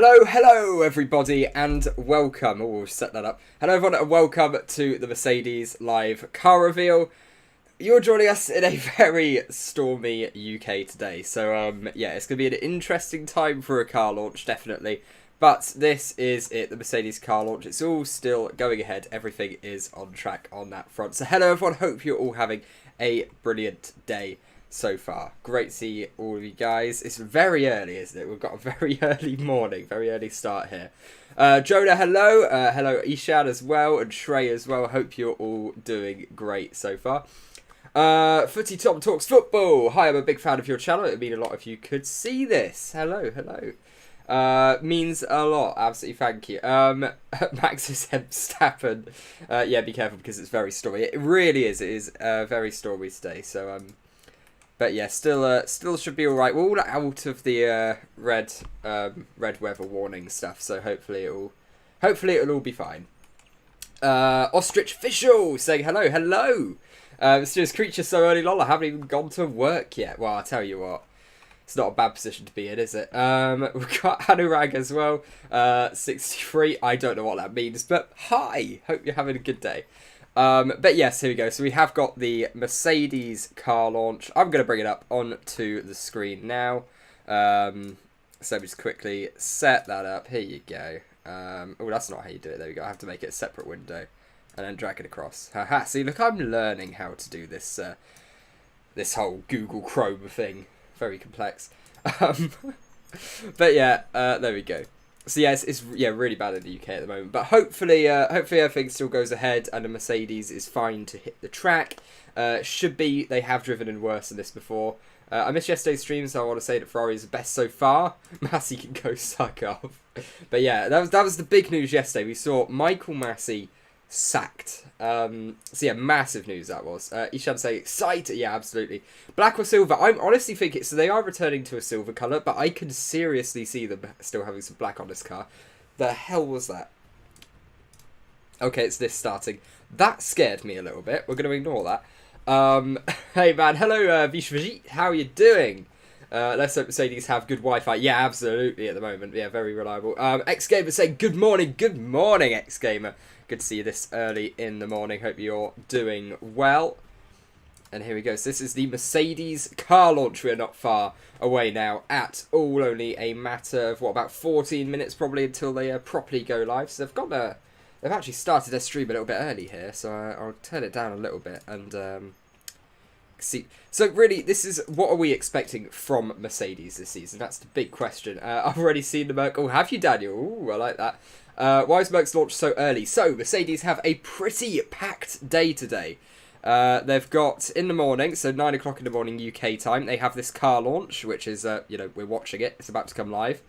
Hello everybody, and welcome. Oh, we'll set that up. Hello everyone, and welcome to the Mercedes live car reveal. You're joining us in a very stormy UK today, so yeah, it's going to be an interesting time for a car launch, definitely. But this is it, the Mercedes car launch. It's all still going ahead. Everything is on track on that front. So hello everyone, hope you're all having a brilliant day so far. Great to see all of you guys. It's very early, isn't it? We've got a very early morning, very early start here. Jonah, hello. Hello Ishad as well, and Shrey as well. Hope you're all doing great so far. Footy Tom Talks Football. Hi, I'm a big fan of your channel. It would mean a lot if you could see this. Hello. Means a lot. Absolutely, thank you. Max's Hempstappen. Yeah, be careful because it's very stormy. It really is. It is very stormy today. So but yeah, still should be all right. We're all out of the red weather warning stuff. So hopefully it'll all be fine. Ostrich Official saying hello. Mysterious creature so early, lol. I haven't even gone to work yet. Well, I'll tell you what. It's not a bad position to be in, is it? We've got Anurag as well. 63. I don't know what that means, but hi. Hope you're having a good day. But yes, here we go. So we have got the Mercedes car launch. I'm going to bring it up onto the screen now. So we just quickly set that up. Here you go. Oh, that's not how you do it. There we go. I have to make it a separate window and then drag it across. Haha. See, look, I'm learning how to do this. This whole Google Chrome thing. Very complex. But yeah, there we go. So yeah, it's really bad in the UK at the moment. But hopefully everything still goes ahead and the Mercedes is fine to hit the track. Should be. They have driven in worse than this before. I missed yesterday's stream, so I want to say that Ferrari is the best so far. Masi can go suck off. But yeah, that was the big news yesterday. We saw Michael Masi sacked. So yeah, massive news that was. Isham saying excited. Yeah, absolutely. Black or silver? I'm honestly thinking, so they are returning to a silver colour, but I can seriously see them still having some black on this car. The hell was that? Okay, it's this starting. That scared me a little bit. We're going to ignore that. Hey man, hello Vishvajit, how are you doing? Let's hope Mercedes have good Wi-Fi. Yeah, absolutely at the moment. Yeah, very reliable. X-Gamer saying good morning, X-Gamer. Good to see you this early in the morning. Hope you're doing well. And here we go. So this is the Mercedes car launch. We're not far away now at all. Only a matter of, what, about 14 minutes probably until they properly go live. So they've actually started their stream a little bit early here. So I'll turn it down a little bit and see. So really, this is, what are we expecting from Mercedes this season? That's the big question. I've already seen the Merc. Oh, have you, Daniel? Ooh, I like that. Why is Merc's launch so early? So, Mercedes have a pretty packed day today. They've got, in the morning, so 9 o'clock in the morning UK time, they have this car launch, which is, we're watching it. It's about to come live.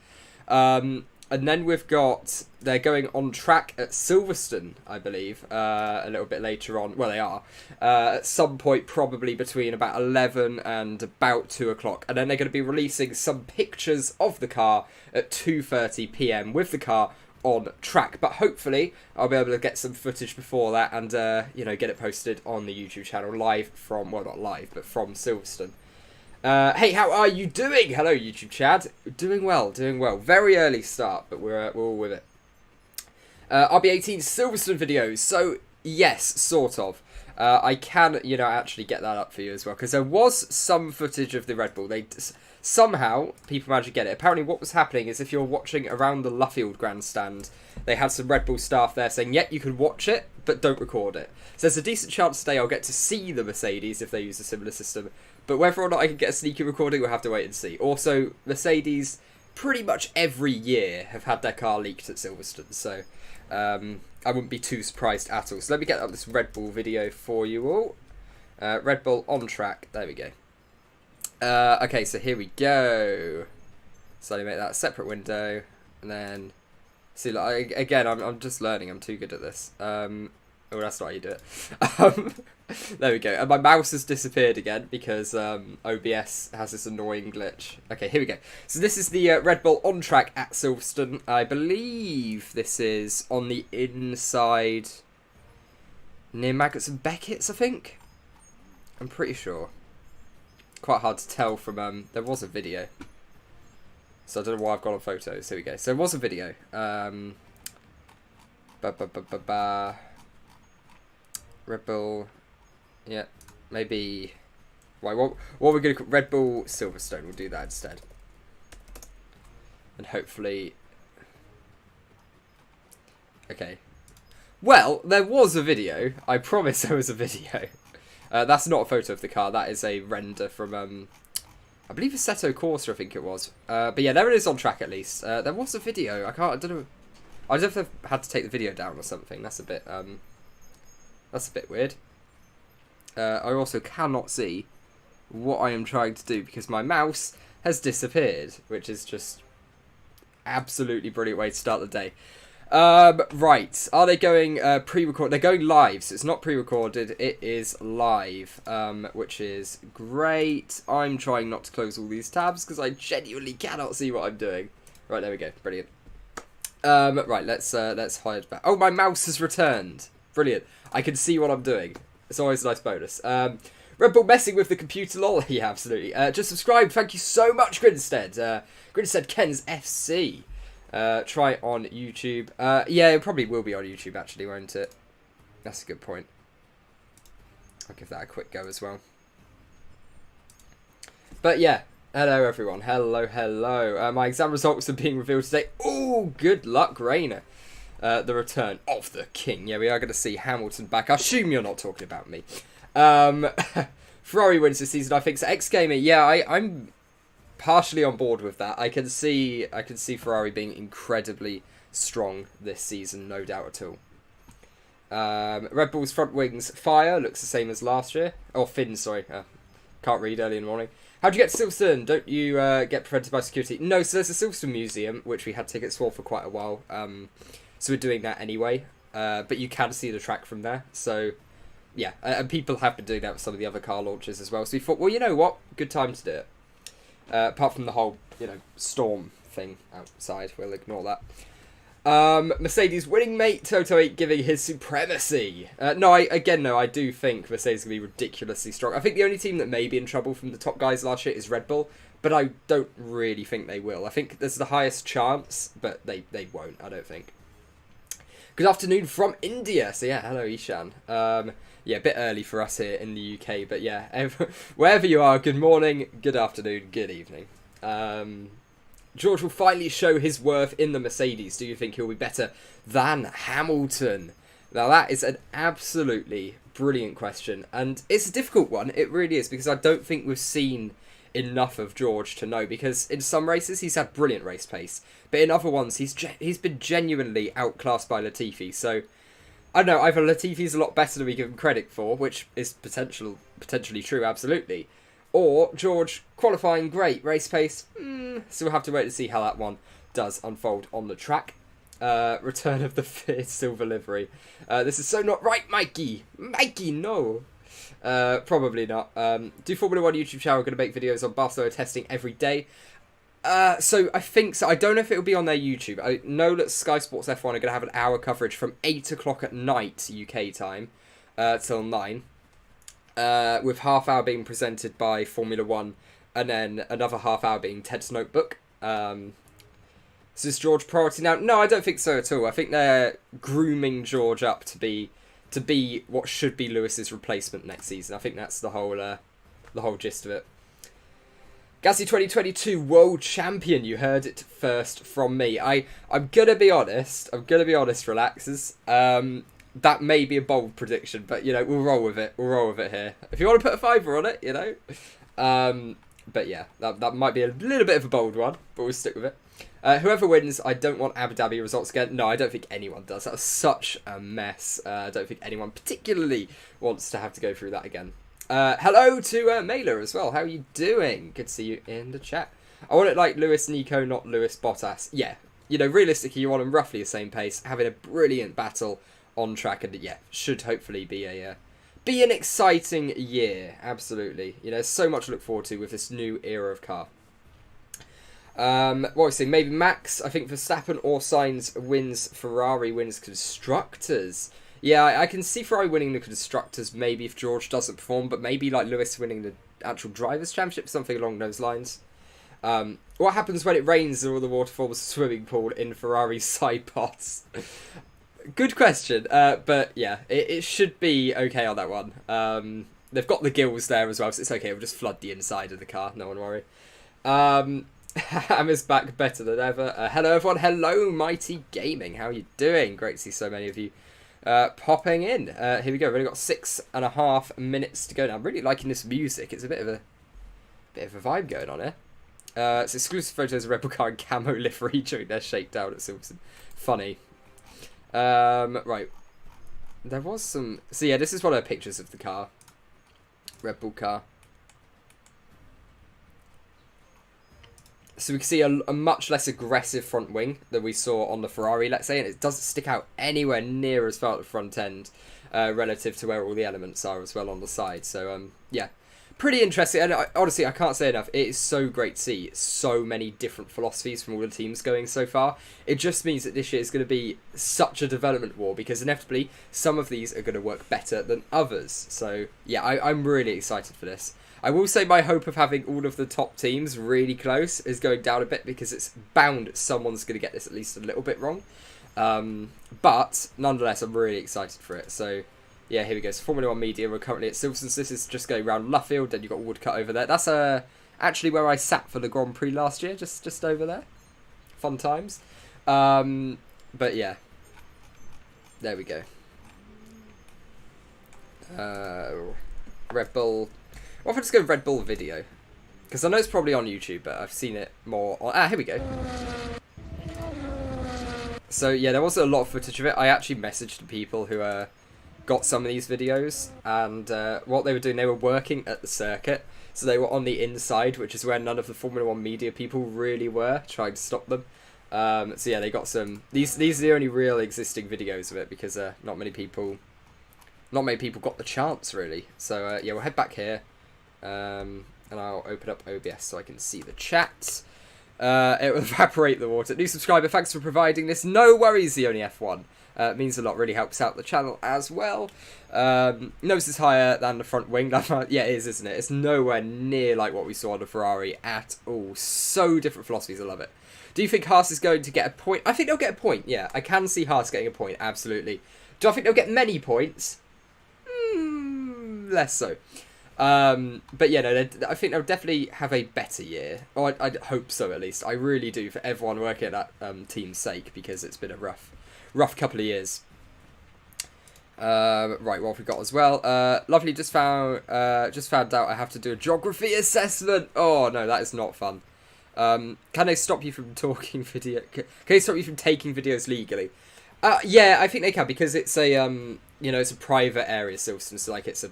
And then we've got, they're going on track at Silverstone, I believe, a little bit later on. Well, they are. At some point, probably between about 11 and about 2 o'clock. And then they're going to be releasing some pictures of the car at 2:30 PM with the car on track, but hopefully I'll be able to get some footage before that and get it posted on the YouTube channel live from, well, not live, but from Silverstone. Hey, how are you doing? Hello YouTube Chad. Doing well. Very early start, but we're all with it. RB18 Silverstone videos. So yes, sort of. I can actually get that up for you as well, because there was some footage of the Red Bull. Somehow, people managed to get it. Apparently, what was happening is if you're watching around the Luffield grandstand, they had some Red Bull staff there saying, yep, you can watch it, but don't record it. So there's a decent chance today I'll get to see the Mercedes if they use a similar system. But whether or not I can get a sneaky recording, we'll have to wait and see. Also, Mercedes, pretty much every year, have had their car leaked at Silverstone. So I wouldn't be too surprised at all. So let me get up this Red Bull video for you all. Red Bull on track. There we go. Okay, so here we go. So let me make that a separate window, and then see. Like, again, I'm just learning. I'm too good at this. Oh, that's not how you do it. There we go. And my mouse has disappeared again because OBS has this annoying glitch. Okay, here we go. So this is the Red Bull on track at Silverstone. I believe this is on the inside near Maggots and Beckett's, I think. I'm pretty sure. Quite hard to tell from, there was a video. So I don't know why I've gone on photos. Here we go. So it was a video. Red Bull. Yeah, maybe. Why? What are we going to call Red Bull Silverstone? We'll do that instead. And hopefully. Okay. Well, there was a video. I promise there was a video. That's not a photo of the car. That is a render from, I believe Assetto Corsa, I think it was. But yeah, there it is on track at least. There was a video. I don't know. I don't know if I've had to take the video down or something. That's a bit weird. I also cannot see what I am trying to do because my mouse has disappeared, which is just absolutely brilliant way to start the day. Right, are they going pre-recorded? They're going live, so it's not pre-recorded, it is live, which is great. I'm trying not to close all these tabs because I genuinely cannot see what I'm doing. Right, there we go, brilliant. Right, let's hide back. Oh, my mouse has returned. Brilliant. I can see what I'm doing. It's always a nice bonus. Red Bull messing with the computer, lol. Yeah, absolutely. Just subscribe. Thank you so much, Grinstead. Grinstead Ken's FC. Try on YouTube. Yeah, it probably will be on YouTube, actually, won't it? That's a good point. I'll give that a quick go as well. But yeah, hello everyone. Hello, hello. My exam results are being revealed today. Oh, good luck, Rayner. The return of the king. Yeah, we are going to see Hamilton back. I assume you're not talking about me. Ferrari wins this season, I think. So X-Gamer, yeah, I'm partially on board with that. I can see Ferrari being incredibly strong this season, no doubt at all. Red Bull's front wings fire looks the same as last year. Oh, fins, sorry. Can't read early in the morning. How'd you get to Silverstone? Don't you get prevented by security? No, so there's a Silverstone Museum, which we had tickets for quite a while. So we're doing that anyway. But you can see the track from there. So, yeah. And people have been doing that with some of the other car launches as well. So we thought, well, you know what? Good time to do it. Apart from the whole, storm thing outside. We'll ignore that. Mercedes winning, mate. Toto 8 giving his supremacy. No, I do think Mercedes going to be ridiculously strong. I think the only team that may be in trouble from the top guys last year is Red Bull. But I don't really think they will. I think there's the highest chance, but they won't, I don't think. Good afternoon from India. So yeah, hello Ishan. Yeah, a bit early for us here in the UK, but yeah, wherever you are, good morning, good afternoon, good evening. George will finally show his worth in the Mercedes. Do you think he'll be better than Hamilton? Now that is an absolutely brilliant question, and it's a difficult one. It really is, because I don't think we've seen enough of George to know, because in some races he's had brilliant race pace, but in other ones he's been genuinely outclassed by Latifi. So I don't know, either Latifi's a lot better than we give him credit for, which is potentially true, absolutely, or George qualifying great, race pace, so we'll have to wait to see how that one does unfold on the track. Return of the fierce silver livery. This is so not right, Mikey, no. Probably not. Do Formula 1 YouTube channel going to make videos on Barcelona testing every day? So I think so. I don't know if it'll be on their YouTube. I know that Sky Sports F1 are going to have an hour coverage from 8 o'clock at night UK time till 9, with half hour being presented by Formula 1 and then another half hour being Ted's Notebook. So is George priority now? No, I don't think so at all. I think they're grooming George up to be what should be Lewis's replacement next season. I think that's the whole gist of it. Gasly 2022 World Champion. You heard it first from me. I'm gonna be honest, relaxers. That may be a bold prediction, but we'll roll with it. We'll roll with it here. If you want to put a fiver on it, But yeah, that might be a little bit of a bold one, but we'll stick with it. Whoever wins, I don't want Abu Dhabi results again. No, I don't think anyone does. That was such a mess. I don't think anyone particularly wants to have to go through that again. Hello to Mailer as well. How are you doing? Good to see you in the chat. I want it like Lewis Nico, not Lewis Bottas. Yeah, realistically, you want them roughly the same pace, having a brilliant battle on track, and yeah, should hopefully be an exciting year. Absolutely. So much to look forward to with this new era of car. What was I saying? Maybe Max. I think Verstappen or Sainz wins. Ferrari wins constructors. Yeah, I can see Ferrari winning the constructors. Maybe if George doesn't perform, but maybe like Lewis winning the actual drivers' championship, something along those lines. What happens when it rains and all the water forms a swimming pool in Ferrari's side pods? Good question, but yeah, it should be okay on that one. They've got the gills there as well, so it's okay. We'll just flood the inside of the car, no one worry. Hammer's back better than ever. Hello everyone, hello Mighty Gaming, how are you doing? Great to see so many of you popping in. Here we go, we've only got 6.5 minutes to go now. I'm really liking this music, it's a bit of a vibe going on here. It's exclusive photos of Rebel Car and camo livery during their shakedown at Silverstone. Funny. Right. There was some... So yeah, this is one of the pictures of the car. Red Bull car. So we can see a much less aggressive front wing than we saw on the Ferrari, let's say, and it doesn't stick out anywhere near as far at the front end relative to where all the elements are as well on the side. So, yeah, pretty interesting. And honestly, I can't say enough. It is so great to see so many different philosophies from all the teams going so far. It just means that this year is going to be such a development war because inevitably some of these are going to work better than others. So, yeah, I'm really excited for this. I will say my hope of having all of the top teams really close is going down a bit because it's bound someone's going to get this at least a little bit wrong. But nonetheless, I'm really excited for it. So, yeah, here we go. So Formula 1 Media, we're currently at Silverstone. This is just going around Luffield. Then you've got Woodcut over there. That's actually where I sat for the Grand Prix last year, just over there. Fun times. But, yeah. There we go. Red Bull... What if I just go Red Bull video? Because I know it's probably on YouTube, but I've seen it more on... here we go. So, yeah, there wasn't a lot of footage of it. I actually messaged the people who got some of these videos. And what they were doing, they were working at the circuit. So they were on the inside, which is where none of the Formula 1 media people really were, trying to stop them. So, yeah, they got some... These are the only real existing videos of it, because not many people got the chance, really. So, yeah, we'll head back here. And I'll open up OBS so I can see the chat. It will evaporate the water. New subscriber, thanks for providing this. No worries, the only F1. It means a lot, really helps out the channel as well. Nose is higher than the front wing. Yeah, it is, isn't it? It's nowhere near like what we saw on the Ferrari at all. So different philosophies, I love it. Do you think Haas is going to get a point? I think they'll get a point, yeah. I can see Haas getting a point, absolutely. Do I think they'll get many points? Less so. But yeah, no, I think they'll definitely have a better year. Or I'd hope so, at least. I really do, for everyone working at that team's sake, because it's been a rough couple of years. Right, what have we got as well? Lovely, just found out I have to do a geography assessment. Oh no, that is not fun. Can they stop you from talking video? Can they stop you from taking videos legally? Yeah, I think they can, because it's a it's a private area, Silverstone, so like it's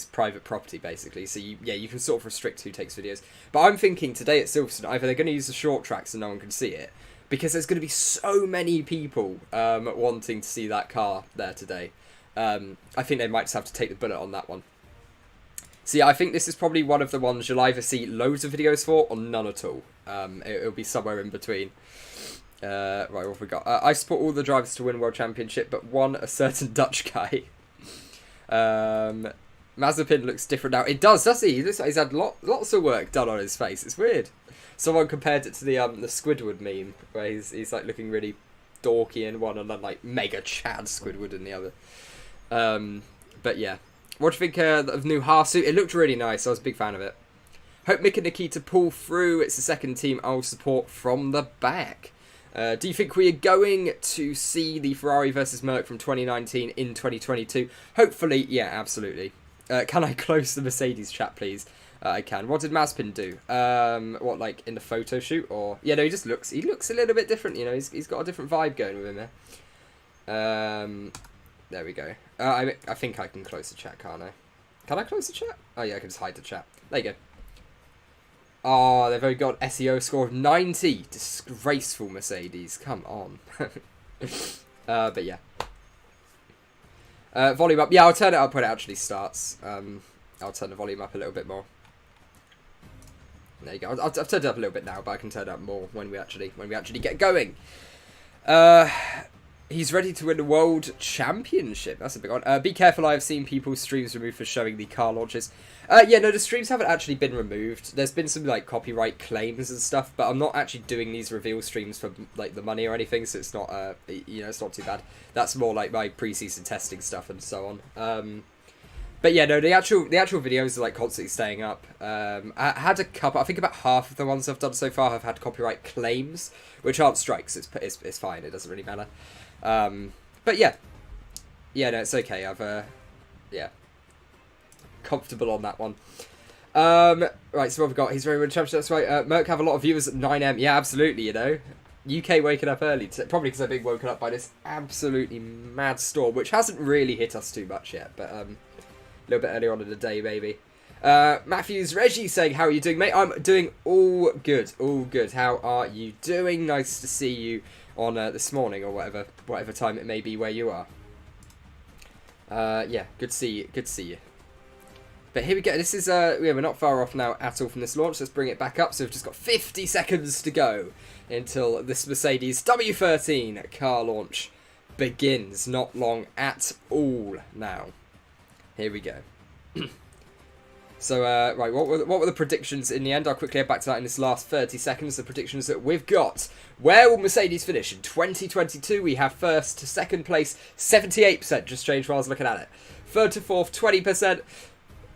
private property basically. So you can sort of restrict who takes videos. But I'm thinking today at Silverstone, either they're going to use the short track so no one can see it, because there's going to be so many people wanting to see that car there today. I think they might just have to take the bullet on that one. So yeah, I think this is probably one of the ones you'll either see loads of videos for or none at all. It'll be somewhere in between. Right, what have we got? I support all the drivers to win World Championship, but a certain Dutch guy. Mazepin looks different now. It does he? He looks like he's had lots of work done on his face. It's weird. Someone compared it to the Squidward meme, where he's like looking really dorky in one and then like mega Chad Squidward in the other. But yeah. What do you think of new Haas suit? It looked really nice. I was a big fan of it. Hope Mick and Nikita pull through. It's the second team I'll support from the back. Do you think we are going to see the Ferrari versus Merc from 2019 in 2022? Hopefully, yeah, absolutely. Can I close the Mercedes chat, please? I can. What did Mazepin do? What, like in the photo shoot, or yeah, no, he looks a little bit different. You know, he's got a different vibe going with him there. There we go. I think I can close the chat, can't I? Can I close the chat? Oh yeah, I can just hide the chat. There you go. Oh, they've only got SEO score of 90. Disgraceful, Mercedes. Come on. But yeah. Volume up. Yeah, I'll turn it up when it actually starts. I'll turn the volume up a little bit more. There you go. I've turned it up a little bit now, but I can turn it up more when we actually get going. He's ready to win the World Championship. That's a big one. Be careful, I have seen people's streams removed for showing the car launches. Yeah, no, the streams haven't actually been removed. There's been some, like, copyright claims and stuff, but I'm not actually doing these reveal streams for, like, the money or anything, so it's not, you know, it's not too bad. That's more, like, my pre-season testing stuff and so on. But yeah, no, the actual videos are, like, constantly staying up. I had a couple, I think about half of the ones I've done so far have had copyright claims, which aren't strikes. It's fine, it doesn't really matter. But yeah, no, it's okay. I've yeah, comfortable on that one. Right, so what have we got? He's very winning championship. That's right. Merc have a lot of viewers at 9 AM. Yeah, absolutely. You know, UK waking up early, probably because I've been woken up by this absolutely mad storm, which hasn't really hit us too much yet, but a little bit earlier on in the day, maybe. Matthews Reggie saying, "How are you doing, mate?" I'm doing all good, all good. How are you doing? Nice to see you on this morning or whatever time it may be where you are. Yeah, good to see you. Good to see you. But here we go. This is yeah, we're not far off now at all from this launch. Let's bring it back up. So we've just got 50 seconds to go until this Mercedes W13 car launch begins. Not long at all now. Here we go. So, right, what were the predictions in the end? I'll quickly head back to that in this last 30 seconds. The predictions that we've got. Where will Mercedes finish in 2022? We have first to second place, 78%. Just strange while I was looking at it. Third to fourth, 20%.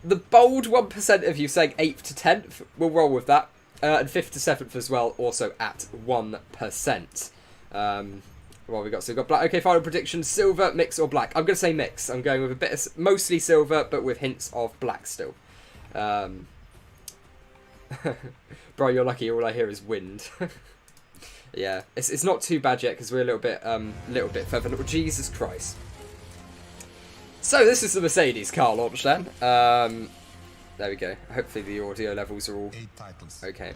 The bold 1% of you saying 8th to 10th, we'll roll with that. And 5th to 7th as well, also at 1%. What have we got? So we've got black. Okay, final prediction. Silver, mix or black? I'm going to say mix. I'm going with a bit of mostly silver, but with hints of black still. Bro, you're lucky. All I hear is wind. Yeah, it's not too bad yet because we're a little bit further. Oh, Jesus Christ. So this is the Mercedes car launch then. There we go. Hopefully the audio levels are all 8 titles. Okay.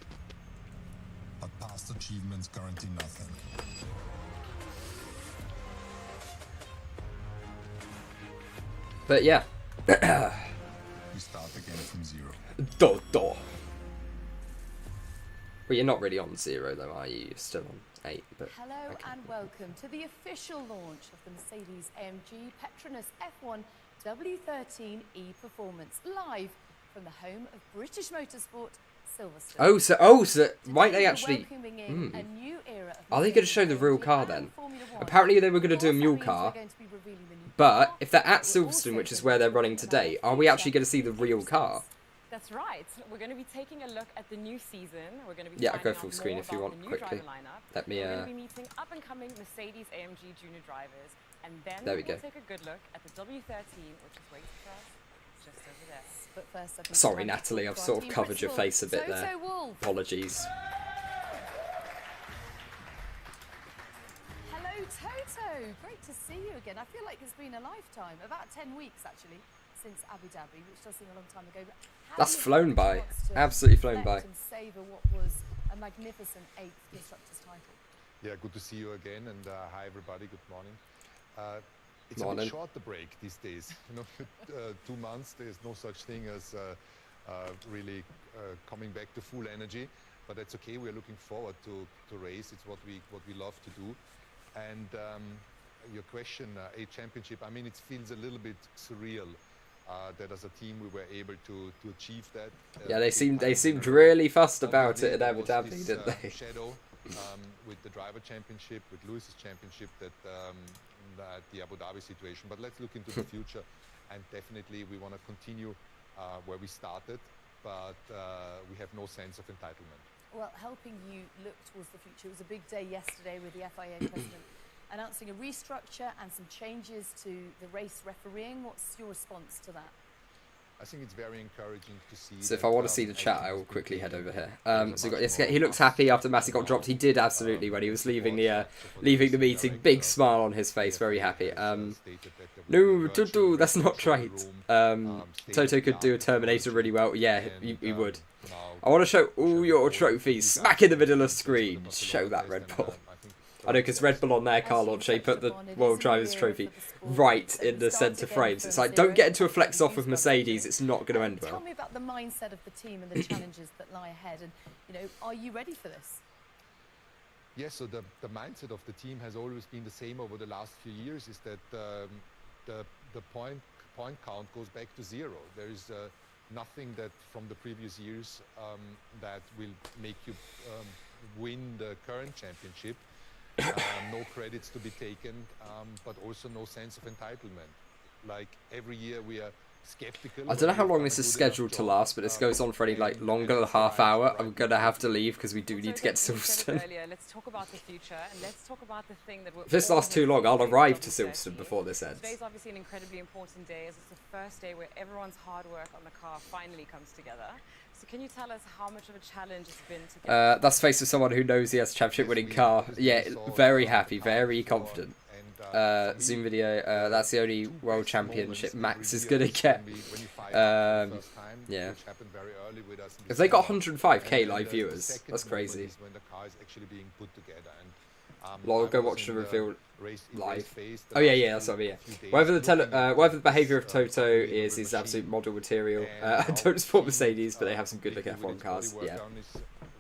But past achievements guarantee nothing. But yeah. We start again from zero. Well, you're not really on 0 though, are you? You're still on 8. But hello okay. and welcome to the official launch of the Mercedes-AMG Petronas F1 W13E Performance, live from the home of British Motorsport, Silverstone. So might they actually? Are they going to show the real car then? Apparently they were going to do a mule car, but if they're at Silverstone, which is where they're running today, are we actually going to see the real car? That's right. We're going to be taking a look at the new season. We're going to be go full screen if you want quickly. Let me. We're going to be meeting up-and-coming Mercedes-AMG Junior drivers, and then there we go. We'll take a good look at the W13, which is waiting for us just over there. But first, I think sorry, Natalie, I've sort of covered your face a bit Toto there. Wolff. Apologies. Hello, Toto. Great to see you again. I feel like it's been a lifetime, about 10 weeks actually, since Abu Dhabi, which does seem a long time ago. But that's flown by. Absolutely flown by. And savor what was a magnificent 8th constructors title. Yeah, good to see you again, and hi everybody. Good morning. It's morning. a bit short the break these days. You know, 2 months. There's no such thing as really coming back to full energy, but that's okay. We're looking forward to race. It's what we love to do. And your question, a championship. I mean, it feels a little bit surreal. That as a team we were able to achieve that. Yeah, they seemed really fussed about it in Abu Dhabi, didn't they? Shadow with the driver championship, with Lewis's championship, that the Abu Dhabi situation. But let's look into the future, and definitely we want to continue where we started, but we have no sense of entitlement. Well, helping you look towards the future, it was a big day yesterday with the FIA president announcing a restructure and some changes to the race refereeing. What's your response to that? I think it's very encouraging to see. So if I want to see the chat, I will quickly head over here. So we got, he looks happy after Masi got dropped. He did absolutely when he was leaving the meeting. Big smile on his face, very happy. No, Toto, that's not right. Toto could do a Terminator really well. Yeah, he would. I want to show all your trophies. Smack in the middle of the screen. Show that Red Bull. I know, because Red Bull on their car launch, they put the World Drivers' Trophy right in the centre frames. It's like, don't get into a flex off with Mercedes, it's not going to end well. Tell me about the mindset of the team and the challenges that lie ahead, and, you know, are you ready for this? Yes, so the mindset of the team has always been the same over the last few years, is that the point count goes back to zero. There is nothing that from the previous years that will make you win the current championship. No credits to be taken, but also no sense of entitlement. Like every year we are skeptical. I don't know how long this is scheduled to last, but this goes on for any like longer than a half hour. I'm gonna have to leave because we do need to get to Silverstone. Let's talk about the future, and let's talk about the thing that we're If this lasts too long, I'll arrive to Silverstone before this ends. Today's obviously an incredibly important day, as it's the first day where everyone's hard work on the car finally comes together. So can you tell us how much of a challenge it's been to get That's face of someone who knows he has a championship-winning car. Yeah, very happy, very confident. Zoom video, that's the only world championship Max is gonna get. Yeah. If they got 105k live viewers, that's crazy. Lol, go watch the reveal live. Oh yeah, that's what I mean. Yeah. Whatever the behaviour of Toto is absolute model material. I don't support Mercedes, but they have some good looking F1 cars. Yeah.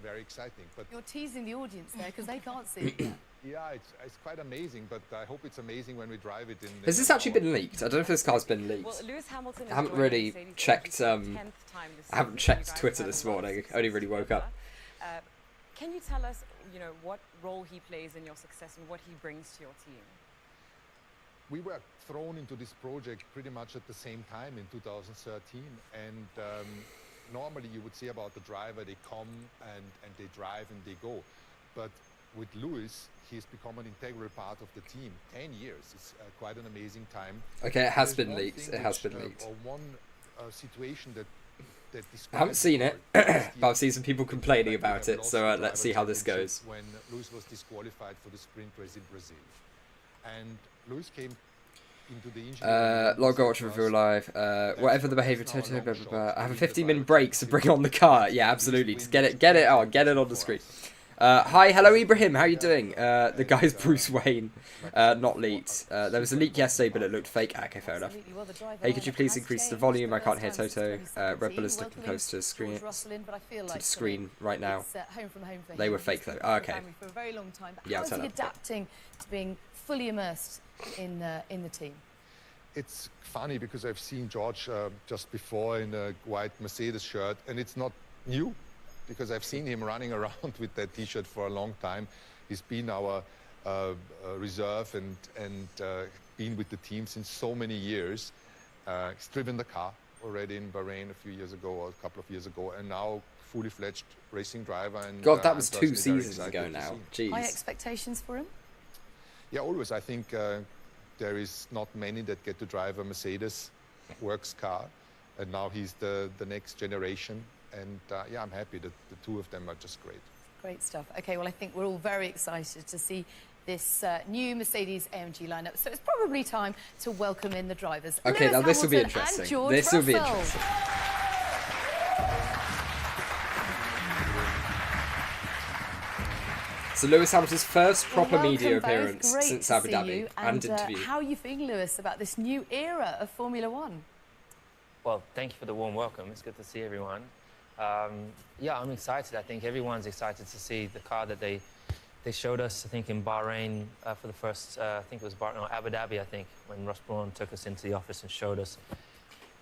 Very exciting, but You're teasing the audience there because they can't see. yeah, it's quite amazing, but I hope it's amazing when we drive it in. Has this actually been leaked? I don't know if this car's been leaked. Well, Lewis Hamilton I haven't really checked. I haven't checked Twitter this morning. I only really woke up. Can you tell us, what role he plays in your success and what he brings to your team? We were thrown into this project pretty much at the same time in 2013, and normally you would say about the driver, they come and they drive and they go, but with Lewis, he's become an integral part of the team. 10 years, it's quite an amazing time. Okay, it has been leaked. It has been leaked. One situation that I haven't seen it, but I've seen some people complaining about it, so let's see how this goes. When Lewis was disqualified for the sprint race in Brazil, and Lewis came into the engineering log watch review live. Whatever the behaviour, Toto, blah, blah, blah. I have a 15-minute break, so bring on the car. Yeah, absolutely. Just get it on the screen. Hi, hello Ibrahim, how are you doing? The guy's Bruce Wayne, not leaked. There was a leak yesterday, but it looked fake. Okay, fair enough. Hey, could you please increase the volume? I can't hear Toto. Red Bull is looking close to the screen right now. They were fake though. Oh, okay. Yeah, how is he adapting to being fully immersed in the team? It's funny because I've seen George just before in a white Mercedes shirt, and it's not new, because I've seen him running around with that T-shirt for a long time. He's been our reserve and been with the team since so many years. He's driven the car already in Bahrain a few years ago, or a couple of years ago, and now fully fledged racing driver. And God, that was 2 seasons ago now. Jeez. High expectations for him? Yeah, always. I think there is not many that get to drive a Mercedes works car, and now he's the next generation. And yeah, I'm happy that the two of them are just great. Great stuff. Okay, well, I think we're all very excited to see this new Mercedes AMG lineup. So it's probably time to welcome in the drivers. Okay, Lewis now this will be Hamilton interesting. and George This will be Russell. interesting. So Lewis Hamilton's first proper Welcome media both. appearance Great since to Abu see Dhabi you. and interview. How are you feeling, Lewis, about this new era of Formula One? Well, thank you for the warm welcome. It's good to see everyone. Yeah, I'm excited. I think everyone's excited to see the car that they showed us, I think, in Bahrain for the first, I think it was Abu Dhabi, I think, when Ross Brawn took us into the office and showed us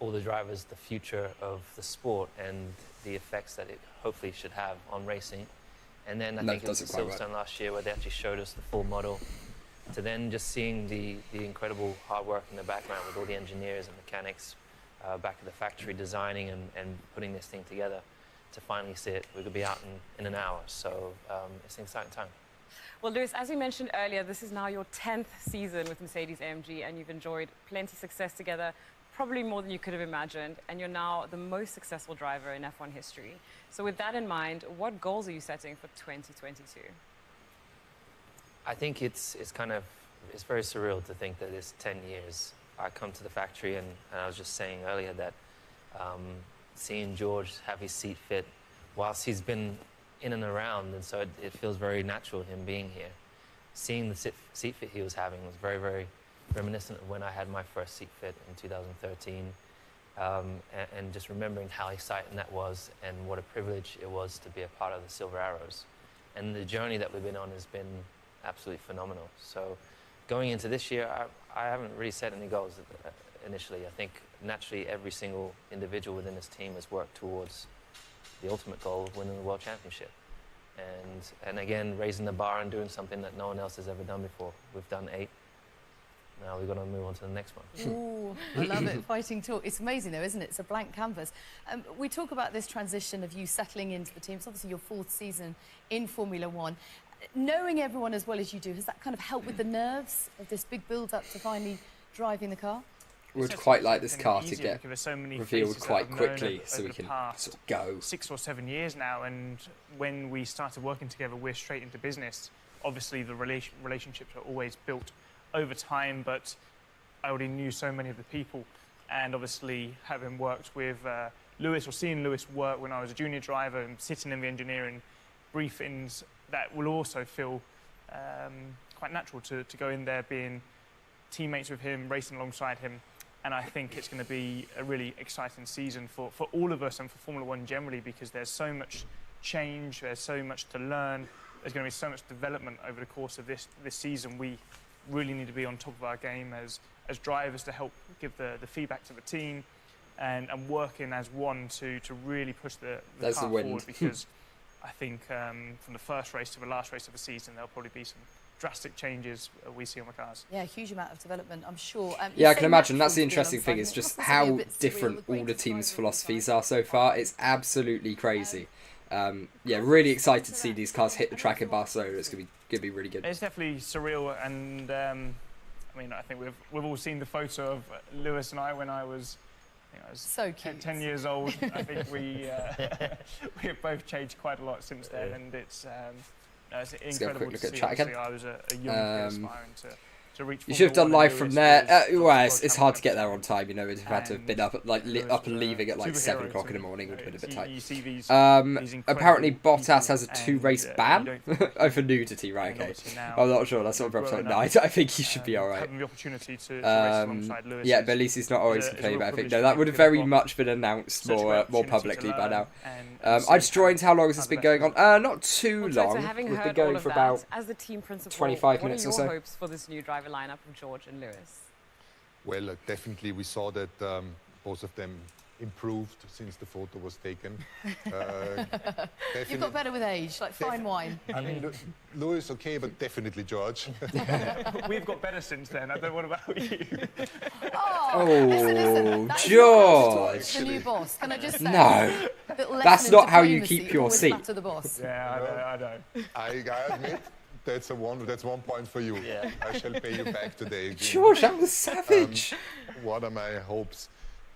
all the drivers, the future of the sport and the effects that it hopefully should have on racing. And then I think it was at Silverstone last year where they actually showed us the full model, to then just seeing the incredible hard work in the background with all the engineers and mechanics back at the factory designing and putting this thing together to finally see it. We could be out in an hour, so it's an exciting time. Well, Lewis, as we mentioned earlier, this is now your 10th season with Mercedes-AMG, and you've enjoyed plenty of success together, probably more than you could have imagined, and you're now the most successful driver in F1 history. So with that in mind, what goals are you setting for 2022? I think it's very surreal to think that it's 10 years. I come to the factory and I was just saying earlier that seeing George have his seat fit whilst he's been in and around, and so it feels very natural him being here. Seeing the seat fit he was having was very, very reminiscent of when I had my first seat fit in 2013, and just remembering how exciting that was and what a privilege it was to be a part of the Silver Arrows and the journey that we've been on has been absolutely phenomenal. So going into this year, I haven't really set any goals initially. I think naturally every single individual within this team has worked towards the ultimate goal of winning the World Championship. And again, raising the bar and doing something that no one else has ever done before. We've done 8. Now we've got to move on to the next one. Ooh, I love it. Fighting talk. It's amazing though, isn't it? It's a blank canvas. We talk about this transition of you settling into the team. It's obviously your 4th season in Formula 1. Knowing everyone as well as you do, has that kind of helped with the nerves of this big build-up to finally driving the car? Would quite like this car to easier get because there's so many revealed faces that quite I've known quickly, over so we the can past sort of go. 6 or 7 years now, and when we started working together, we're straight into business. Obviously, the relationships are always built over time, but I already knew so many of the people, and obviously having worked with Lewis, or seeing Lewis work when I was a junior driver and sitting in the engineering briefings, that will also feel quite natural to go in there, being teammates with him, racing alongside him. And I think it's going to be a really exciting season for all of us and for Formula 1 generally, because there's so much change, there's so much to learn, there's going to be so much development over the course of this season. We really need to be on top of our game as drivers to help give the feedback to the team and working as one to really push the car forward, because I think from the first race to the last race of the season, there'll probably be some drastic changes we see on the cars. Yeah, a huge amount of development, I'm sure. Yeah, I can imagine. That's the interesting thing, is just how different all the team's philosophies are so far. It's absolutely crazy. Yeah, really excited to see these cars hit the track in Barcelona. It's going to be really good. It's definitely surreal, and I mean, I think we've all seen the photo of Lewis and I when I was so cute. 10 years old. I think we have both changed quite a lot since then, and it's incredible to see. Obviously, I was a young kid aspiring to reach. You should have done live from there. Well, it's hard to get there on time, you know. We'd have had to have been up at, up and leaving at like 7 o'clock in the morning. Would have been a bit tight. Apparently Bottas has a 2-race ban over nudity, right? Okay, I'm not sure. That's what I'm saying. No, I think he should be all right. Yeah, but at least he's not always complaining about it. No, that would have very much been announced more publicly by now. I just joined. How long has this been going on? Not too long. We've been going for about as the team principal, 25 minutes or so. What are your hopes for this new driver lineup of George and Lewis? Well, definitely we saw that both of them improved since the photo was taken. You've got better with age, like fine wine. I mean, Lewis, okay, but definitely George. We've got better since then. I don't know what about you. Listen. George. The new boss. Can I just say? No, that's not how you keep your seat. The boss. Yeah, I know. I admit. That's one point for you. Yeah. I shall pay you back today. George, that was savage. What are my hopes?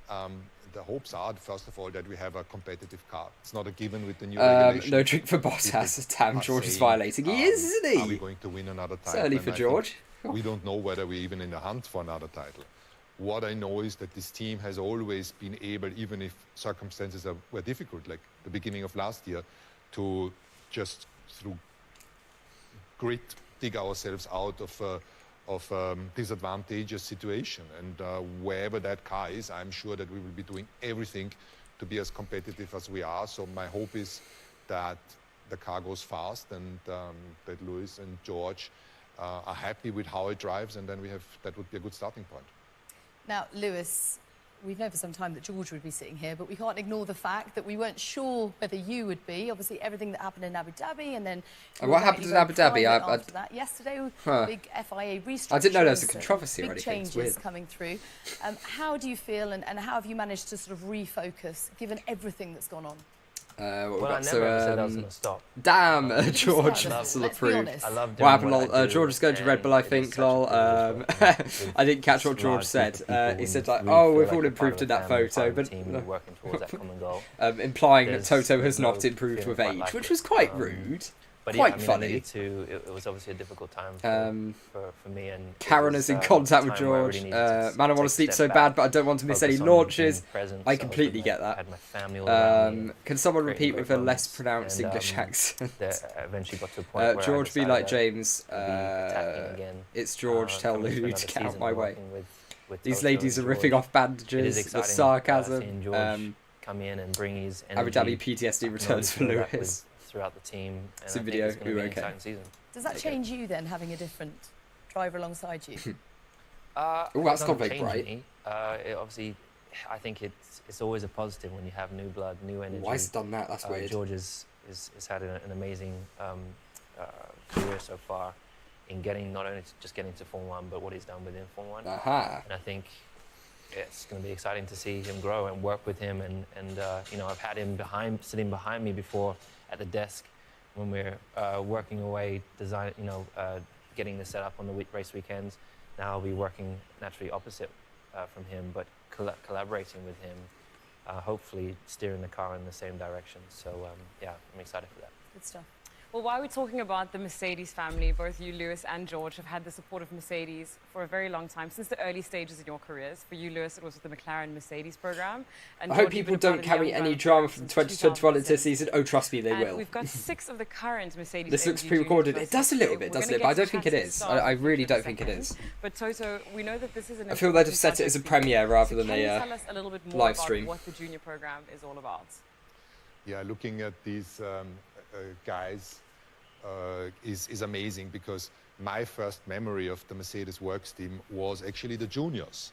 The hopes are, first of all, that we have a competitive car. It's not a given with the new regulation. No drink for Bottas. Damn, George is violating. He is, isn't he? Are we going to win another title? It's early for George. We don't know whether we're even in the hunt for another title. What I know is that this team has always been able, even if circumstances were difficult, like the beginning of last year, to just through grit dig ourselves out of disadvantageous situation, and wherever that car is, I'm sure that we will be doing everything to be as competitive as we are. So my hope is that the car goes fast, and that Lewis and George are happy with how it drives, and then that would be a good starting point. Now, Lewis, we've known for some time that George would be sitting here, but we can't ignore the fact that we weren't sure whether you would be. Obviously, everything that happened in Abu Dhabi, and then... what happened in Abu Dhabi? After that. Yesterday, big FIA restructure. I didn't know there was a controversy or anything. Big changes coming through. How do you feel, and how have you managed to sort of refocus, given everything that's gone on? Well, I never said I was going to stop. Damn, George, still approved. What happened, lol? George is going to Red Bull, I think, lol. I didn't catch what George said. He said, like, oh, we've all improved in that photo, but implying that Toto has not improved with age, which was quite rude. But quite yeah, funny. It was obviously a difficult time for me. And Karen is in contact with George. Man, I want to sleep so bad, but I don't want to miss any launches. I completely get that. Had my family all around me, can someone repeat with a less pronounced English accent? Eventually got to a point where George, be like James. Again, it's George. Tell Lulu to get out my way. These ladies are ripping off bandages. The sarcasm. Come in and bring his Abu Dhabi PTSD returns for Lewis. throughout the team. And Some I think video, it's going to we be were an okay. exciting season. Does that change you then, having a different driver alongside you? Oh, It that's doesn't not very change bright. me. Obviously, I think it's always a positive when you have new blood, new energy. Why's done that? That's weird. George has had an amazing career so far in getting not only just getting to Formula 1, but what he's done within Formula 1. Aha. And I think it's going to be exciting to see him grow and work with him. And you know, I've had him sitting behind me before at the desk when we're working away, getting the setup on the race weekends. Now I'll be working naturally opposite from him, but collaborating with him, hopefully steering the car in the same direction. So yeah, I'm excited for that. Good stuff. Well, while we're talking about the Mercedes family, both you, Lewis, and George have had the support of Mercedes for a very long time, since the early stages in your careers. For you, Lewis, it was with the McLaren Mercedes program. And I hope George, you've people been a part don't of the carry young any driver drama program from since 2021 into 2006. season. Oh, trust me, they And will. we've got 6 of the current Mercedes. This looks AMG pre-recorded. juniors It does a little bit, We're doesn't gonna it? But I get don't to think it chat to is. start I really in a don't think it second. is. But Toto, we know that this is an I feel they'd have important set it as a project for you. premiere rather So than can you a tell us a little bit more live about stream. what the junior program is all about? Yeah, looking at these guys is amazing, because my first memory of the Mercedes Works team was actually the juniors.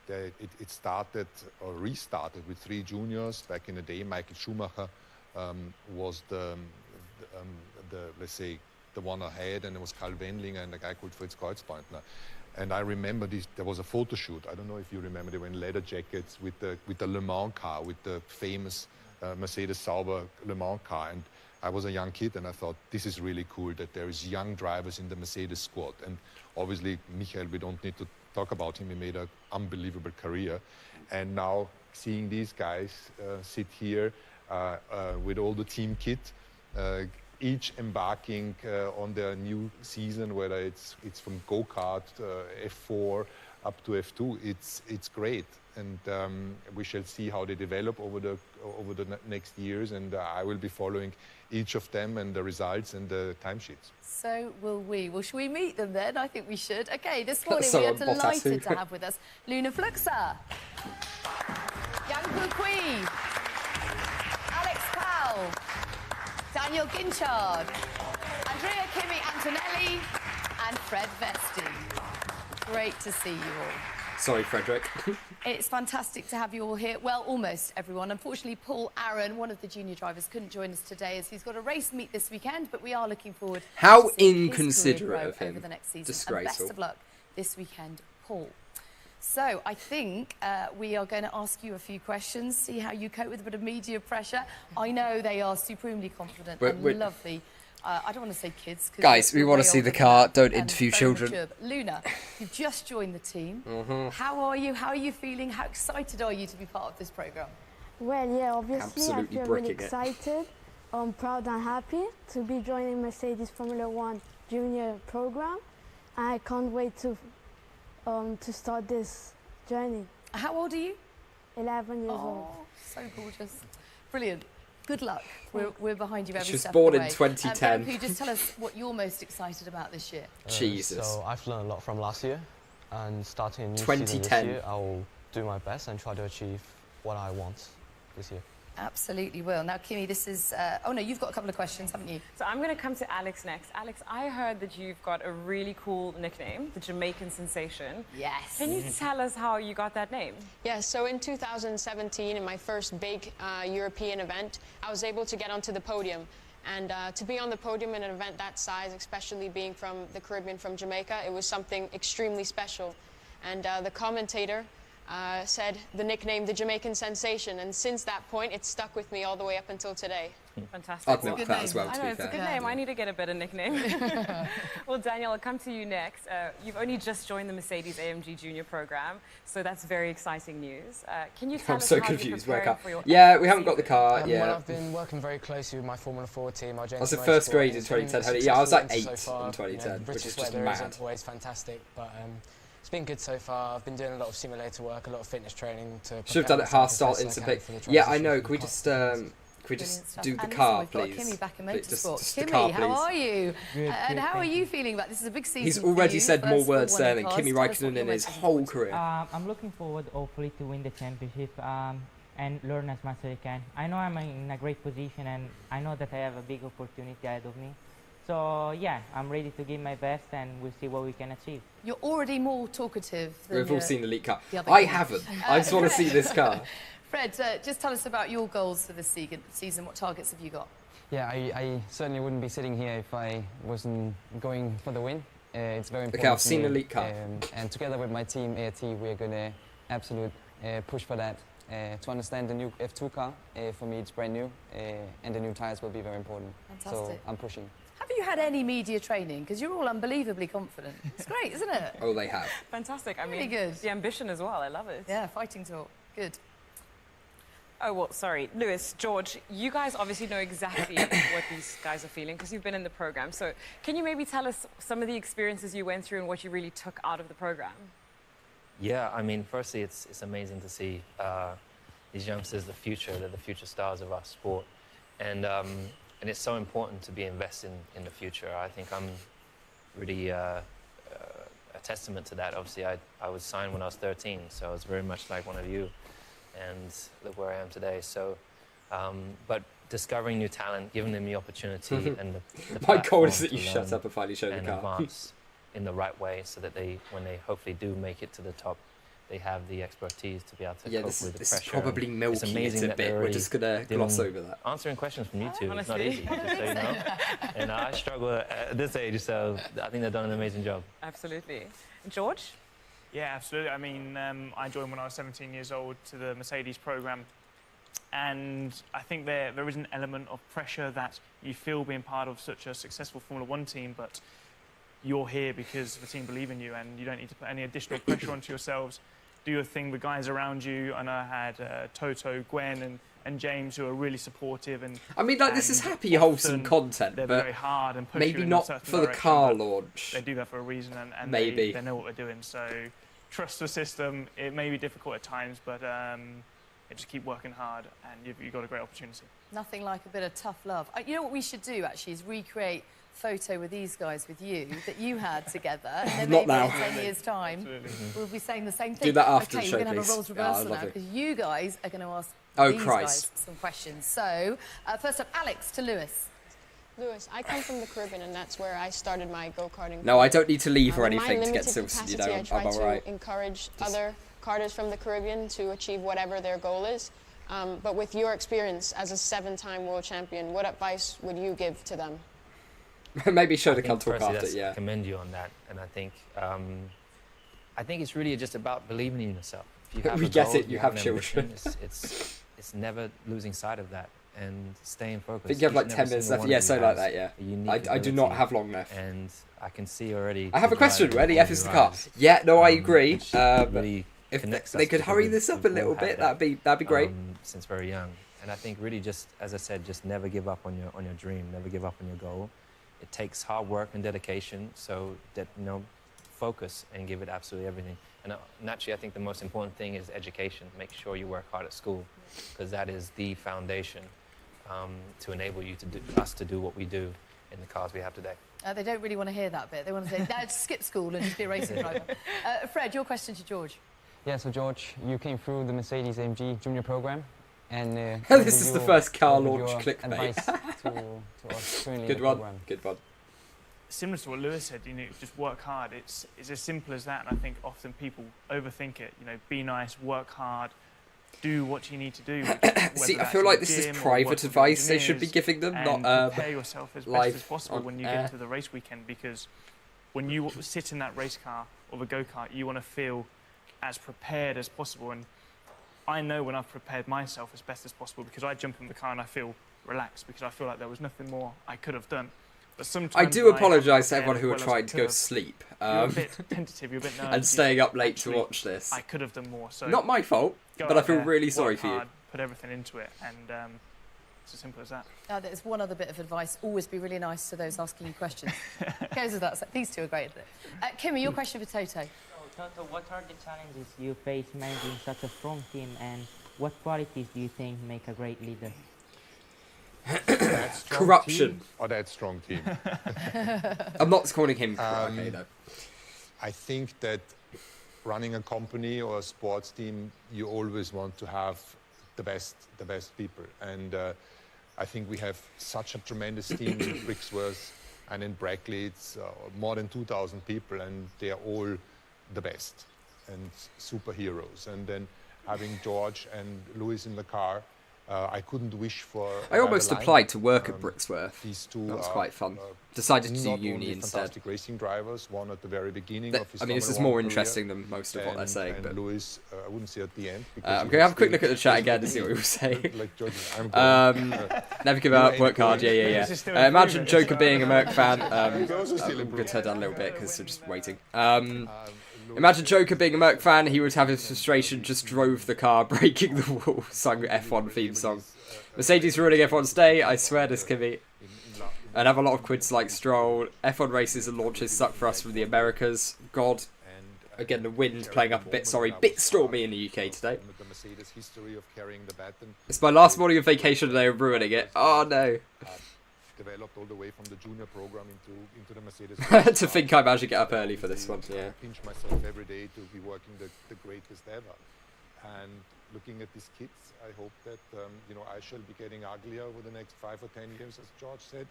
It started or restarted with 3 juniors back in the day. Michael Schumacher was the let's say the one ahead, and it was Karl Wendlinger and a guy called Fritz Kreuzbeutner. And I remember there was a photo shoot. I don't know if you remember. They were in leather jackets with the Le Mans car, with the famous Mercedes Sauber Le Mans car. And I was a young kid, and I thought, this is really cool that there is young drivers in the Mercedes squad. And obviously, Michael, we don't need to talk about him. He made an unbelievable career. And now seeing these guys sit here with all the team kit, each embarking on their new season, whether it's from go-kart, F4 up to F2, it's great. And we shall see how they develop over the next years, and I will be following each of them and the results and the timesheets. So will we. Well, shall we meet them then? I think we should. Okay, this morning So we are on Bottas. delighted to have with us Luna Fluxer, Yang Kui, Alex Powell, Daniel Ginchard, Andrea Kimi Antonelli, and Fred Vesti. Great to see you all. Sorry, Frederick. It's fantastic to have you all here. Well, almost everyone. Unfortunately, Paul Aaron, one of the junior drivers, couldn't join us today as he's got a race meet this weekend, but we are looking forward How to seeing his inconsiderate career grow of him. over the next season. Disgraceful. And best of luck this weekend, Paul. So I think we are going to ask you a few questions, see how you cope with a bit of media pressure. I know they are supremely confident and lovely. I don't want to say kids. Guys, we want to see the car. Don't interview children. Mature. Luna, you've just joined the team. How are you? How are you feeling? How excited are you to be part of this programme? Well, yeah, obviously Absolutely I feel bricking really it. excited. I'm proud and happy to be joining Mercedes Formula 1 junior program. I can't wait to start this journey. How old are you? 11 years old. Oh, so gorgeous. Brilliant. Good luck. We're behind you every She was step born of the in way. 2010. Can you just tell us what you're most excited about this year? Jesus. So I've learned a lot from last year, and starting a new 2010. season this year, I will do my best and try to achieve what I want this year. Absolutely will. Now, Kimi, this is... oh, no, you've got a couple of questions, haven't you? So I'm going to come to Alex next. Alex, I heard that you've got a really cool nickname, the Jamaican Sensation. Yes. Can you tell us how you got that name? Yeah, so in 2017, in my first big European event, I was able to get onto the podium. And to be on the podium in an event that size, especially being from the Caribbean, from Jamaica, it was something extremely special. And the commentator said the nickname, the Jamaican Sensation, and since that point, it's stuck with me all the way up until today. Fantastic. I'd milk that as well, I to know, be it's a fair. good name. I need to get a better nickname. Well, Daniel, I'll come to you next. You've only just joined the Mercedes AMG Junior program, so that's very exciting news. Can you tell I'm us so how confused. you're Where preparing car? for your Yeah, F1 we haven't got the season? car. Yeah. Well, I've been working very closely with my Formula 4 team. I was in first grade in 2010. Yeah, I was like 8 in 2010, which is just mad. Isn't always fantastic, but it's been good so far. I've been doing a lot of simulator work, a lot of fitness training to. Should have done it hard start instantly. Yeah, I know. Can we just Stuff. do the And car, listen, we've please? got Kimi back in Please, motorsport. just the Kimi, car, how please. are you? Good, And good, how are thank you feeling about this? Is a big season. He's for already you, said more first words Formula there than One Kimi cars. Tell us what Räikkönen you're in his most whole looking forward career. I'm looking forward, hopefully, to win the championship. and learn as much as I can. I know I'm in a great position, and I know that I have a big opportunity ahead of me. So yeah, I'm ready to give my best, and we'll see what we can achieve. You're already more talkative than We've all seen the leaked car. the other I guys. haven't. I just want to see this car. Fred, just tell us about your goals for this season. What targets have you got? Yeah, I certainly wouldn't be sitting here if I wasn't going for the win. It's very important. Okay, I've to seen me, the leaked car. and together with my team, ART, we're going to absolute push for that. To understand the new F2 car, for me it's brand new, and the new tyres will be very important. Fantastic. So I'm pushing. Have you had any media training? Because you're all unbelievably confident. It's great, isn't it? Oh, they have. Fantastic. I Really mean, good. the ambition as well. I love it. Yeah, fighting talk. Good. Oh, well, sorry. Lewis, George, you guys obviously know exactly what these guys are feeling because you've been in the program. So can you maybe tell us some of the experiences you went through and what you really took out of the program? Yeah, I mean, firstly, it's amazing to see these youngsters, the future. They're the future stars of our sport. And it's so important to be invested in the future. I think I'm really a testament to that. Obviously, I was signed when I was 13, so I was very much like one of you. And look where I am today. So, but discovering new talent, giving them the opportunity and the My goal is platform that you to shut learn up and finally show the and car. advance in the right way, so that when they hopefully do make it to the top, they have the expertise to be able to Yeah, cope this with the is pressure. probably And milking it's amazing it a that bit. they're We're already just going to gloss over that. Answering questions from you two is not Honestly. easy, just so you know. And I struggle at this age, so I think they've done an amazing job. Absolutely. George? Yeah, absolutely. I mean, I joined when I was 17 years old to the Mercedes program, and I think there is an element of pressure that you feel being part of such a successful Formula One team, but you're here because the team believe in you, and you don't need to put any additional pressure onto yourselves. Do your thing, the guys around you. I know I had Toto, Gwen, and James, who are really supportive. And I mean, like, this is happy, wholesome content, they're but very hard and push maybe you in not a certain for the direction, car but launch. They do that for a reason, and Maybe. they know what they're doing. So trust the system. It may be difficult at times, but just keep working hard, and you've got a great opportunity. Nothing like a bit of tough love. You know what we should do, actually, is recreate photo with these guys with you that you had together, and then Not maybe now. in 10 years' time we'll be saying the same thing. Do that after okay, the show, we're going to have a please. roles Yeah, I reversal love now it. because you guys are going to ask Oh, these Christ. guys some questions. So, first up, Alex to Lewis. Lewis, I come from the Caribbean, and that's where I started my go-karting. No, I don't need to leave or In my anything to get limited Silverstone, you capacity, know, I try I'm all right. to encourage other karters from the Caribbean to achieve whatever their goal is. But with your experience as a 7-time world champion, what advice would you give to them? Maybe show the I think car talk firstly, after, that's- yeah. I commend you on that, and I think it's really just about believing in yourself. If you have We a get goal, it, you have an children. ambition, it's never losing sight of that and staying focused. I think you have like Each and 10 every minutes single left. one Yeah, of so you like has that, yeah. a unique I do not ability, have long left. and I can see already. I have a the question. drive Ready? on F is your the car. eyes, Yeah, no, I agree. which But really if connects they us could hurry because this up a we've all little had bit, that, that'd be great. Since very young, and I think really just, as I said, just never give up on your dream, never give up on your goal. It takes hard work and dedication, so that, focus and give it absolutely everything. And naturally, I think the most important thing is education. Make sure you work hard at school, because that is the foundation to enable you us to do what we do in the cars we have today. They don't really want to hear that bit. They want to say, no, skip school and just be a racing driver. Fred, your question to George. Yeah, so George, you came through the Mercedes AMG Junior program, and This is the first car launch clickbait. Advice to us currently in Good the one. program. Good one. Similar to what Lewis said, just work hard. It's as simple as that, and I think often people overthink it. Be nice, work hard, do what you need to do. See, I feel like this is private advice they should be giving them, not prepare yourself as live best as possible when you get into the race weekend, because when you sit in that race car or the go-kart, you want to feel as prepared as possible. And I know when I've prepared myself as best as possible, because I jump in the car and I feel relaxed, because I feel like there was nothing more I could have done. But sometimes I do when apologise to prepared everyone who as are well as I trying to could go have, sleep. you're a bit tentative, you're a bit nervous. And staying up late Actually, to watch this. I could have done more. So not my fault, go but I out feel there, really work sorry for you. hard, put everything into it, and it's as simple as that. There's one other bit of advice. Always be really nice to those asking you questions. Goes with that. So these two are great at it. Kimmy, your question for Toto. Toto, what are the challenges you face managing such a strong team, and what qualities do you think make a great leader? Corruption. Oh, that's strong team. I'm not calling him okay, though. I think that running a company or a sports team, you always want to have the best people. And I think we have such a tremendous team in Brixworth and in Brackley. It's more than 2,000 people, and they are all the best and superheroes. And then having George and Lewis in the car, I couldn't wish for. I almost applied to work at Brixworth. Brixworth. These two that was are, quite fun. Decided to do not uni only instead. Fantastic racing drivers. One at the very beginning of his I mean, this is Formula more One interesting career, than most of what they're saying. And But Lewis, I wouldn't say at the end. I'm going to have a quick look at the chat again to see what he was saying. Like George, I'm never give up, work hard, yeah. Imagine Joker being a Merc fan. I'm going to turn down a little bit because I'm just waiting. Imagine Joker being a Merc fan, he would have his frustration, just drove the car, breaking the wall, sung F1 theme song. Mercedes ruining F1's day, I swear this can be. And have a lot of quids like Stroll. F1 races and launches suck for us from the Americas. God. Again, the wind playing up a bit, sorry, bit stormy in the UK today. It's my last morning of vacation and they're ruining it. Oh no. Developed all the way from the junior program into the Mercedes. To think I managed to get up early for this one, yeah. Pinch myself every day to be working the greatest ever. And looking at these kids, I hope that I shall be getting uglier over the next 5 or 10 years, as George said.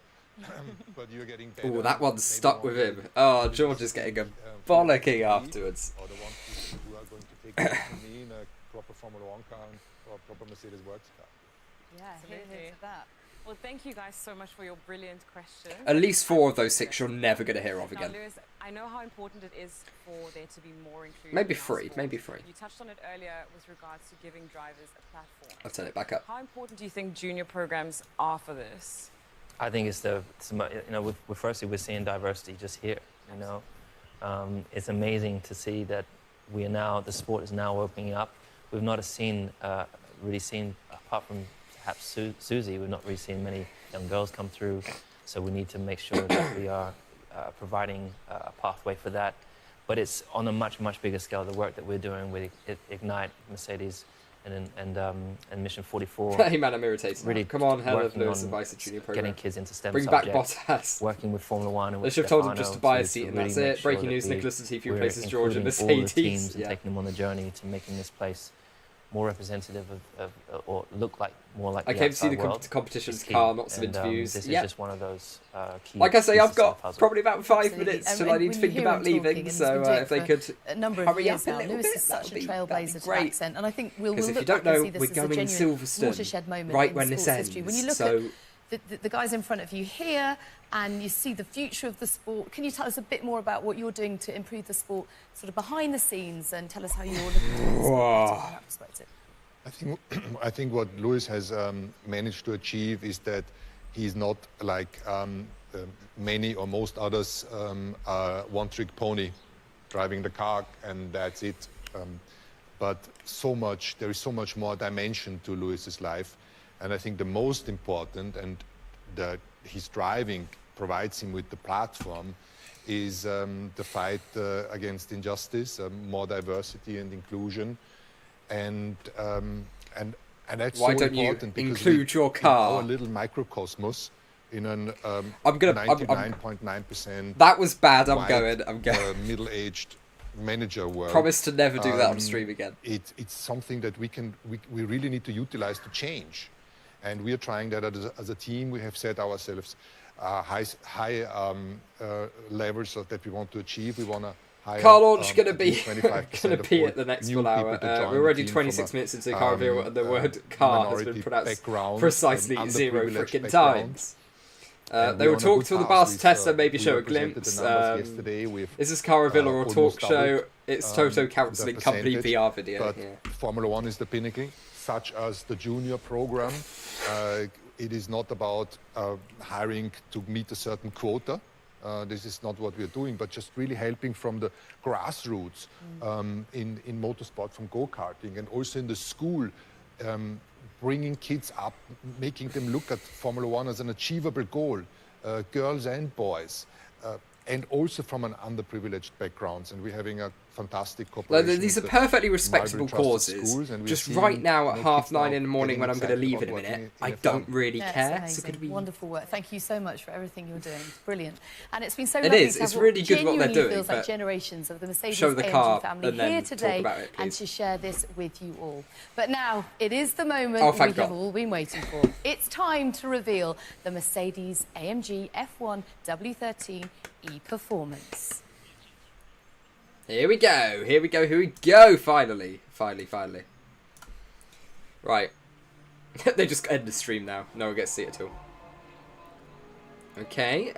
But you're getting better. Oh, that one's stuck with him. Oh, George is getting a bollocking afterwards. Or the ones who are going to take place from me in a proper Formula 1 car or a proper Mercedes Works car. Yeah, hear to that. Well, thank you guys so much for your brilliant questions. At least 4 of those 6 you're never going to hear of again. Now, Lewis, I know how important it is for there to be more inclusion. Maybe in our 3, sport. maybe 3. You touched on it earlier with regards to giving drivers a platform. I'll turn it back up. How important do you think junior programs are for this? I think it's firstly we're seeing diversity just here. It's amazing to see that the sport is now opening up. We've not really seen apart from perhaps Susie, we've not really seen many young girls come through. So we need to make sure that we are providing a pathway for that. But it's on a much, much bigger scale. The work that we're doing with Ignite, Mercedes, and Mission 44. Hey man, I'm irritated. Really, come on, Helen Lewis on advice at junior program. Getting kids into STEM Bring subjects. back Bottas. Working with Formula One. And they should have told him just to buy a seat and that's it. Breaking news: Nicholas Latifi replaces George in Mercedes. Teams and taking them on the journey to making this place more representative of or look like more like. I came to see the competition's car, not some interviews. This is just one of those key. Like I say, I've got probably about 5 Absolutely. minutes till I need to think about leaving. So if they could a number of hurry years up a now, little Lewis bit, is such a that'd trailblazer be to great. accent, and I think we'll Because look if you don't back and know, see this we're as a going in genuine Silverstone watershed moment right in when this sports ends. history. When you look So at the guys in front of you here and you see the future of the sport, can you tell us a bit more about what you're doing to improve the sport sort of behind the scenes and tell us how you're looking at this from that perspective? I think what Lewis has managed to achieve is that he's not like many or most others one-trick pony driving the car and that's it. But there is so much more dimension to Lewis's life. And I think the most important and his driving provides him with the platform is the fight against injustice, more diversity and inclusion. And that's why so don't you important include your car? In our little microcosmos, in an 99.9%. That was bad. I'm going. Middle-aged manager world. Promise to never do that on stream again. It's something that we really need to utilize to change, and we are trying that as a team. We have set ourselves high levels that we want to achieve. We want to. Car launch going to be at the next full hour. We're already 26 minutes into the car reveal and the word car has been pronounced precisely 0 freaking times. They will talk till the bastard test and maybe show a glimpse. Is this car reveal or a talk show? It's Toto Counselling Company PR video. But Formula One is the pinnacle, such as the junior program. It is not about hiring to meet a certain quota. This is not what we're doing, but just really helping from the grassroots in motorsport, from go-karting, and also in the school, bringing kids up, making them look at Formula One as an achievable goal, girls and boys, and also from an underprivileged backgrounds. And we're having a fantastic Like, cooperation. these are with the perfectly respectable multiple trusted causes. schools, and we're Just seeing, right now at you know, kids 9:30 now in the morning getting when I'm going to excited leave in a about minute, working I in don't F1. really Yeah, care. it's So could amazing. we? Wonderful work. Thank you so much for everything you're doing. It's brilliant. And it's been so It lovely is. to have It's really good what they're genuinely doing, feels like but generations of the Mercedes show the AMG car family and then here talk today about it, and please. to share this with you all. But now, it is the moment Oh, we thank have God. all been waiting for. It's time to reveal the Mercedes AMG F1 W13 E-Performance. Here we go. Here we go. Here we go. Finally. Finally. Right. They just end the stream now. No one gets to see it at all. Okay.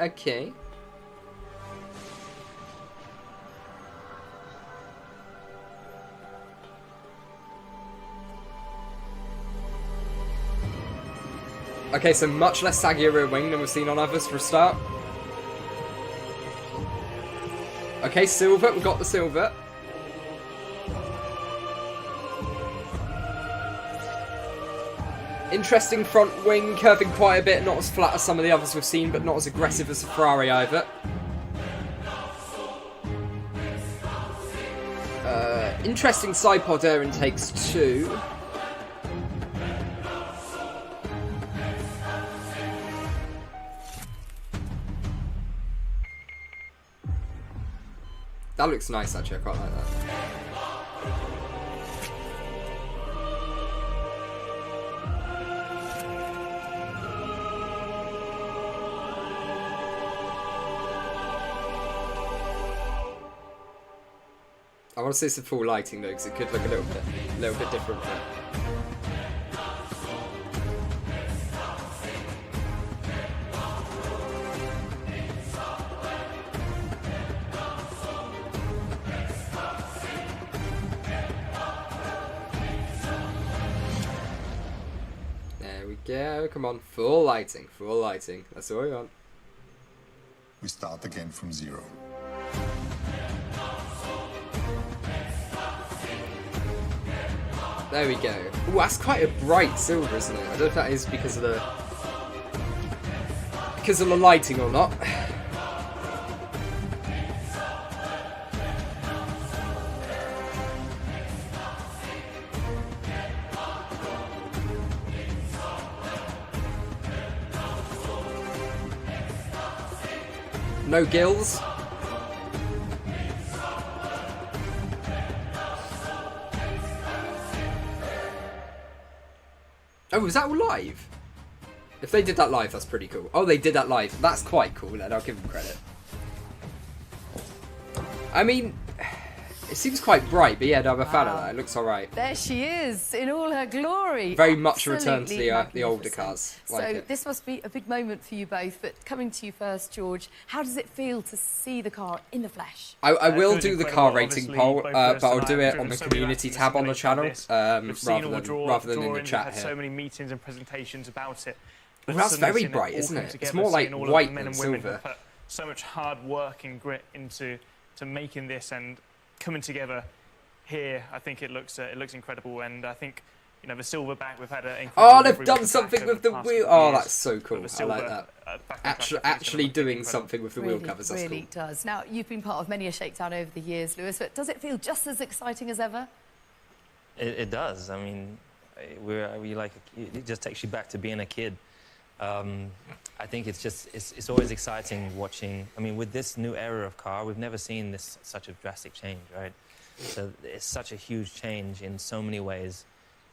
Okay, so much less saggier rear wing than we've seen on others for a start. Okay, silver. We've got the silver. Interesting front wing, curving quite a bit. Not as flat as some of the others we've seen, but not as aggressive as the Ferrari either. Interesting side pod air intakes too. That looks nice, actually. I quite like that. I want to see some full lighting though, because it could look a little bit different. There we go. Come on, full lighting. That's all we want. We start again from zero. There we go. Ooh, that's quite a bright silver, isn't it? I don't know if that is because of the lighting or not. No gills. Oh, was that all live? If they did that live, that's pretty cool. Oh, they did that live. That's quite cool, and I'll give them credit. I mean, it seems quite bright, but yeah, no, I'm a fan of that. It looks alright. There she is, in all her glory. Very much a return to Absolutely the older magnificent. cars. So Like it. this must be a big moment for you both, but coming to you first, George, how does it feel to see the car in the flesh? I will feels do the incredible. car rating Obviously, poll, both but Lewis I'll and I do have it driven on the so many community laps in tab on the simulator channel, like this. We've seen all the rather than in the drawings, chat we've had here. so many meetings and presentations about it. Well, that's Suddenly very seeing it bright, all isn't come it? It's together, more like seeing all of the white men than and women who silver. put so much hard work and grit into making this and coming together here. I think it looks incredible, and I think, you know, the silver back, we've had an incredible Oh, they've livery done with the something back with over the past wheel. couple of Oh, years. that's so cool. But the I silver, like that. back on track Actually doing incredible. something with the wheel covers. That's really cool. does. Now, you've been part of many a shakedown over the years, Lewis, but does it feel just as exciting as ever? It does. I mean, it just takes you back to being a kid. I think it's always exciting watching. I mean, with this new era of car, we've never seen such a drastic change, right? So it's such a huge change in so many ways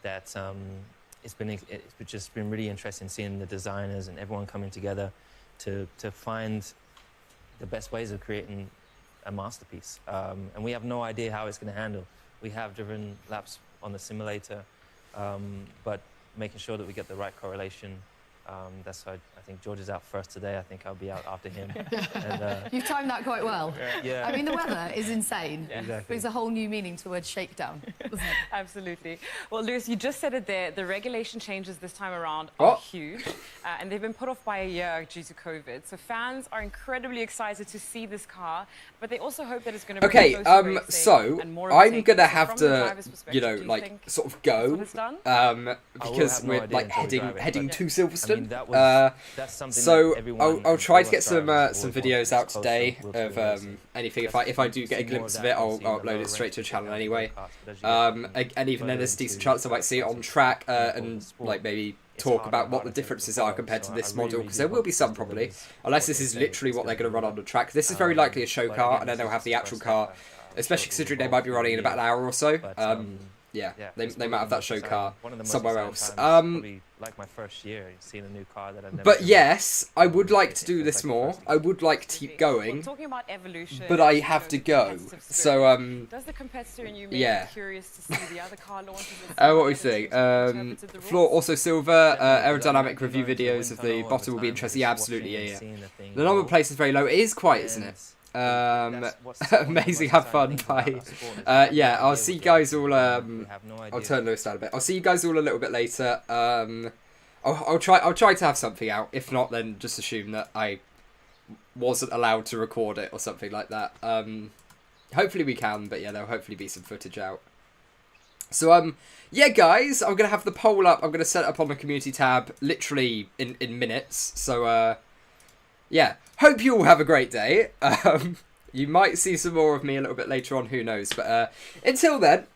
that it's just been really interesting seeing the designers and everyone coming together to find the best ways of creating a masterpiece. And we have no idea how it's going to handle. We have driven laps on the simulator, but making sure that we get the right correlation. That's why I think George is out first today. I think I'll be out after him. And, You've timed that quite well. Yeah. I mean, the weather is insane. Yeah. Exactly. Brings a whole new meaning to the word shakedown, doesn't it? Absolutely. Well, Lewis, you just said it there. The regulation changes this time around are huge, and they've been put off by a year due to COVID. So fans are incredibly excited to see this car, but they also hope that it's going to bring Okay, closer racing so and more I'm overtaking. gonna So have from the to, driver's perspective, you know, do you like think sort of that's what go, it's done? because have no we're idea like until we drive it, heading but- to Silverstone. happen. That's something So that everyone, I'll try to all get some drivers some will videos want out to today explore to of racing. anything. If I do get a glimpse of it, I'll upload it straight to the channel anyway. And even then, there's a decent chance I might see it on track and like maybe talk about what the differences are compared to this model, because there will be some probably, unless this is literally what they're going to run on the track. This is very likely a show car, and then they'll have the actual car, especially considering they might be running in about an hour or so. Yeah, they might have that show car somewhere else. Like my first year, seeing a new car that I've never But driven. yes, I would like to do this more. I would like to keep going. Talking about evolution, But I have to go. So does the competitor in you make yeah. you curious to see the other car launches? What we think? Floor also silver. Aerodynamic review videos of the bottom will be interesting. Yeah, absolutely. Yeah. The number of places is very low. It is quiet, isn't it? Amazing, have fun. Bye. Yeah, I'll see you guys all. I'll turn Lewis down a bit. I'll see you guys all a little bit later. I'll try to have something out. If not, then just assume that I wasn't allowed to record it or something like that. Hopefully we can, but yeah, there'll hopefully be some footage out. So yeah, guys, I'm gonna have the poll up. I'm gonna set it up on the community tab literally in minutes. So yeah, hope you all have a great day. You might see some more of me a little bit later on, who knows. But until then,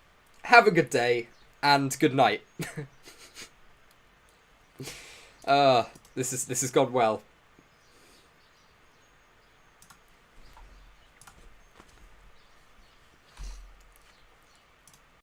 have a good day and good night. This has gone well.